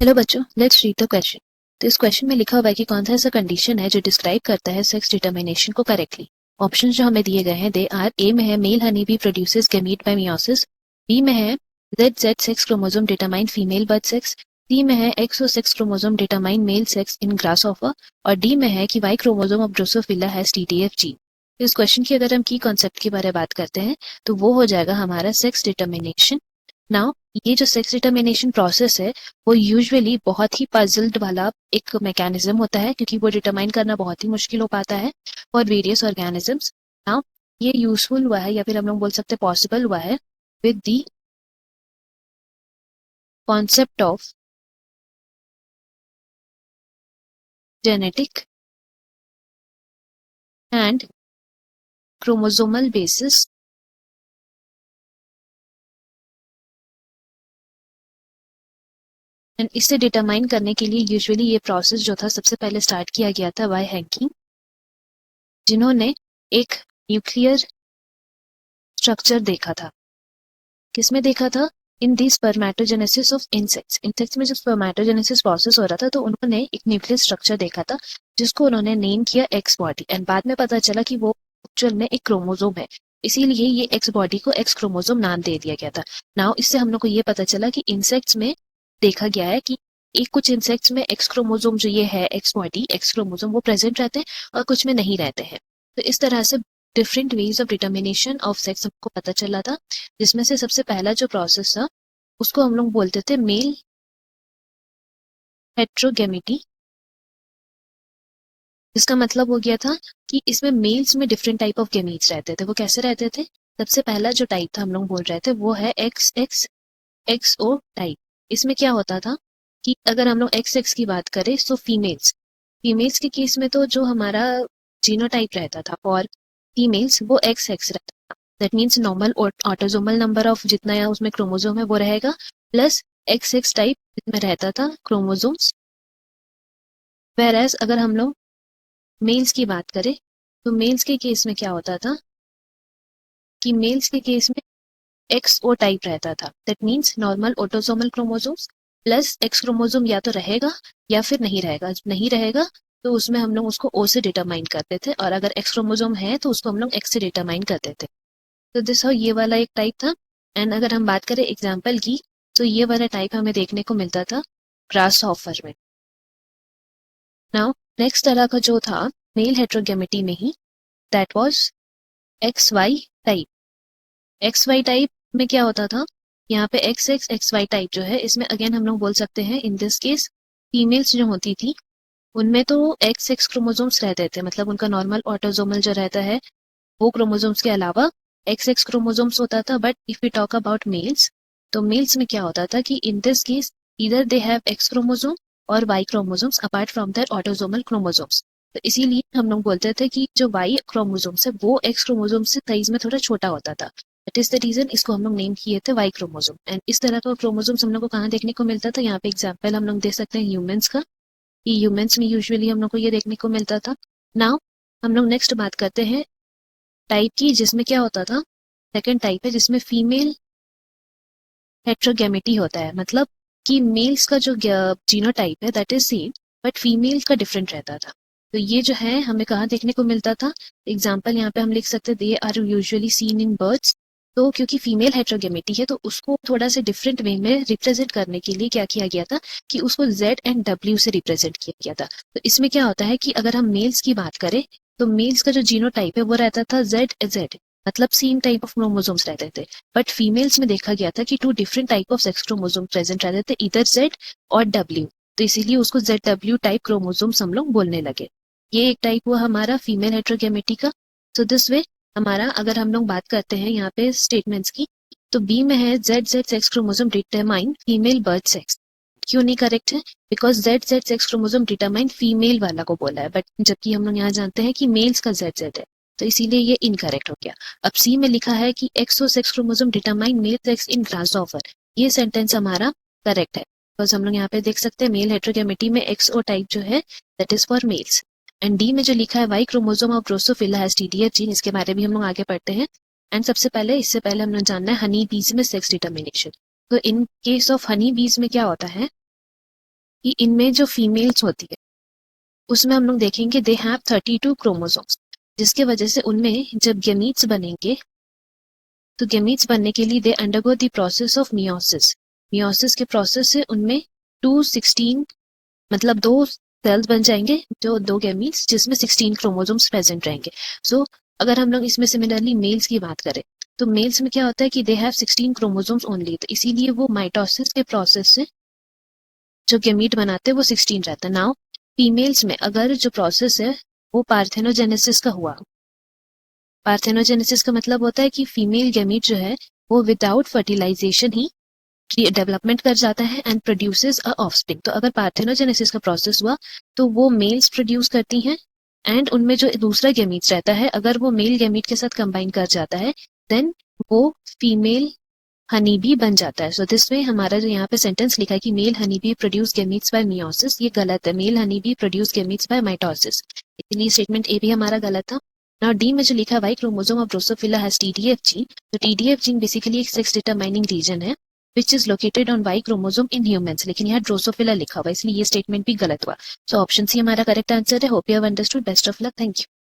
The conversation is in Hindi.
हेलो बच्चों, लेट्स रीड द क्वेश्चन। तो इस क्वेश्चन में लिखा हुआ है कि कौन सा ऐसा कंडीशन है जो डिस्क्राइब करता है सेक्स डिटर्मिनेशन को करेक्टली। ऑप्शंस जो हमें दिए गए हैं दे आर, ए में है male honey bee produces gamete by meiosis, B में है Z sex chromosome determine female birth sex, C में है एक्स और sex chromosome determine male sex in grasshopper, और डी में है कि Y chromosome of Drosophila has TTF gene. तो इस क्वेश्चन की अगर हम की कॉन्सेप्ट के बारे में बात करते हैं तो वो हो जाएगा हमारा सेक्स डिटर्मिनेशन। नाउ ये जो सेक्स डिटर्मिनेशन प्रोसेस है वो यूजुअली बहुत ही पजल्ड वाला एक मैकेनिज्म होता है, क्योंकि वो डिटरमाइन करना बहुत ही मुश्किल हो पाता है फॉर वेरियस ऑर्गेनिजम्स। नाउ ये यूजफुल हुआ है या फिर हम लोग बोल सकते हैं पॉसिबल हुआ है with the concept of genetic and chromosomal basis and इसे डिटरमाइन करने के लिए यूजुअली ये प्रोसेस जो था सबसे पहले स्टार्ट किया गया था बाय हैंकिंग, जिन्होंने एक न्यूक्लियर स्ट्रक्चर देखा था। किसमें देखा था? इन दी स्पर्मेटोजेनेसिस ऑफ इंसेक्ट्स। इंसेक्ट्स में जब स्पर्मेटोजेनेसिस प्रोसेस हो रहा था तो उन्होंने एक न्यूक्लियर स्ट्रक्चर देखा था जिसको उन्होंने नेम किया एक्स बॉडी, एंड बाद में पता चला कि वो एक्चुअल में एक क्रोमोसोम है, इसीलिए ये एक्स बॉडी को एक्स क्रोमोसोम नाम दे दिया गया था। नाउ इससे हम लोग को ये पता चला कि इंसेक्ट्स में देखा गया है कि एक कुछ इंसेक्ट्स में एक्स क्रोमोसोम जो ये है एक्स बॉडी एक्स क्रोमोसोम वो प्रेजेंट रहते हैं और कुछ में नहीं रहते हैं। तो इस तरह से different ways of determination of sex हमको पता चला था, जिसमें से सबसे पहला जो प्रोसेस था उसको हम लोग बोलते थे मेल हेट्रोगेमिटी। इसका मतलब हो गया था कि इसमें मेल्स में डिफरेंट टाइप ऑफ गेमीट्स रहते थे। वो कैसे रहते थे? सबसे पहला जो टाइप था हम लोग बोल रहे थे वो है एक्स एक्स एक्स ओ टाइप। इसमें क्या होता था कि अगर हम लोग एक्स एक्स की बात करें तो फीमेल्स फीमेल्स के केस में तो जो हमारा जीनोटाइप रहता था फॉर फीमेल्स वो एक्स एक्स रहता था। That means normal autosomal number of जितना या उसमें क्रोमोसोम है वो रहेगा, प्लस एक्स एक्स टाइप जिसमें रहता था क्रोमोसोम्स। वेरएज अगर हम लोग मेल्स की बात करें तो मेल्स के केस में क्या होता था कि मेल्स के केस में एक्स ओ टाइप रहता था। That means normal autosomal chromosomes plus x chromosome या तो रहेगा या फिर नहीं रहेगा। नहीं रहेगा तो उसमें हम लोग उसको ओ से डिटरमाइन करते थे, और अगर एक्स क्रोमोसोम है तो उसको हम लोग एक्स से डिटरमाइन करते थे। तो दिस हो ये वाला एक टाइप था। एंड अगर हम बात करें एग्जाम्पल की तो ये वाला टाइप हमें देखने को मिलता था ग्रास हॉफर में। नाउ नेक्स्ट तरह का जो था मेल हेट्रोगेमिटी में ही, that was X Y type. X Y type में क्या होता था, यहाँ पे X X X Y type जो है इसमें अगेन हम लोग बोल सकते हैं इन दिस केस फीमेल्स जो होती थी उनमें तो एक्स एक्स क्रोमोसोम्स रहते थे, मतलब उनका नॉर्मल ऑटोसोमल जो रहता है वो क्रोमोसोम्स के अलावा एक्स एक्स क्रोमोसोम्स होता था। But if we talk about males तो मेल्स में क्या होता था कि इन दिस केस इधर दे हैव एक्स क्रोमोसोम और Y chromosomes apart from their autosomal chromosomes. तो इसीलिए हम लोग बोलते थे कि जो वाई क्रोमोसोम्स है वो एक्स क्रोमोसोम से साइज में थोड़ा छोटा होता था। दैट इज द रीजन इसको हम लोग नेम किए थे वाई क्रोमोसोम। एंड इस तरह का क्रोमोसोम्स हम लोग को कहाँ देखने को मिलता था? यहाँ पे एग्जाम्पल हम लोग दे सकते हैं ह्यूमंस का। ये ह्यूमंस में यूजुअली हम लोग को ये देखने को मिलता था। नाउ हम लोग नेक्स्ट बात करते हैं टाइप की, जिसमें क्या होता था, सेकंड टाइप है जिसमें फीमेल हेट्रोगेमिटी होता है, मतलब कि मेल्स का जो जीनोटाइप है that is same but female का डिफरेंट रहता था। तो ये जो है हमें कहाँ देखने को मिलता था? एग्जाम्पल यहाँ पे हम लिख सकते हैं they are usually seen in birds. तो क्योंकि फीमेल हेट्रोगेमिटी है तो उसको थोड़ा से डिफरेंट वे में रिप्रेजेंट करने के लिए क्या किया गया था कि उसको जेड एंड डब्ल्यू से रिप्रेजेंट किया गया था। तो इसमें क्या होता है कि अगर हम मेल्स की बात करें तो मेल्स का जो जीनोटाइप है वो रहता था जेड जेड, मतलब सेम टाइप ऑफ क्रोमोसोम्स रहते थे। बट फीमेल्स में देखा गया था कि two different type of sex chromosome present रहते थे, इधर जेड और डब्ल्यू। तो इसीलिए उसको जेड डब्ल्यू टाइप क्रोमोसोम्स हम लोग बोलने लगे। ये एक टाइप हुआ हमारा फीमेल हेट्रोगेमिटी का। तो दिस वे हमारा अगर हम लोग बात करते हैं यहाँ पे स्टेटमेंट्स की तो बी में है Z Z sex chromosome determine female birth sex. क्यों नहीं करेक्ट है? Because Z Z sex chromosome determine female वाला को बोला है, बट जबकि हम लोग यहाँ जानते हैं कि मेल्स का जेड जेड है, तो इसीलिए ये इनकरेक्ट हो गया। अब सी में लिखा है कि एक्स और sex chromosome determine male sex in grasshopper. ये सेंटेंस हमारा करेक्ट है, बिकॉज हम लोग यहाँ पे देख सकते हैं मेल हेट्रोगेमिटी में एक्स ओ टाइप जो है that is for males. And D में जो लिखा है Y chromosome of Drosophila has TTF gene, इसके बारे में हम लोग आगे पढ़ते हैं। एंड सबसे पहले इससे पहले हम लोग जानना है हनी बीज में सेक्स डिटर्मिनेशन। तो इन केस ऑफ हनी बीज में क्या होता है कि इनमें जो फीमेल्स होती है उसमें हम लोग देखेंगे दे हैव 32 क्रोमोसोम्स, जिसके वजह से उनमें जब गेमीट्स बनेंगे तो गेमीट्स बनने के लिए they undergo the process of meiosis. Meiosis के प्रोसेस से उनमें 216 मतलब दो सेल्स बन जाएंगे, जो दो गेमीट्स जिसमें 16 क्रोमोसोम्स प्रेजेंट रहेंगे। सो अगर हम लोग इसमें सिमिलरली मेल्स की बात करें तो मेल्स में क्या होता है कि दे हैव 16 क्रोमोसोम्स ओनली, तो इसीलिए वो माइटोसिस के प्रोसेस से जो गेमीट बनाते हैं वो 16 रहता है। नाउ फीमेल्स में अगर जो प्रोसेस है वो पार्थेनोजेनेसिस का हुआ, पार्थेनोजेनेसिस का मतलब होता है कि फीमेल गेमीट जो है वो विदाउट फर्टिलाइजेशन ही डेवलपमेंट कर जाता है एंड प्रोड्यूसेस अ ऑफस्प्रिंग। तो अगर पार्थेनोजेनेसिस का प्रोसेस हुआ तो वो मेल्स प्रोड्यूस करती हैं एंड उनमें जो दूसरा गेमीट रहता है अगर वो मेल गेमीट के साथ कंबाइन कर जाता है देन वो फीमेल हनी भी बन जाता है। सो दिस वे हमारा जो यहाँ पे सेंटेंस लिखा है कि male honey bee produce gametes by meiosis, ये गलत है। Male honey bee produce gametes by mitosis, इसलिए स्टेटमेंट ए भी हमारा गलत था। नाउ डी में जो लिखा है Y chromosome of Drosophila has TDF gene, तो टीडीएफ जीन बेसिकली एक सेक्स डिटरमाइनिंग रीजन है which is located on Y chromosome in humans, लेकिन यहाँ ड्रोसोफिला लिखा हुआ है इसलिए ये स्टेटमेंट भी गलत हुआ। सो ऑप्शन सी हमारा करेक्ट आंसर है। Hope you have understood. Best of luck. Thank you.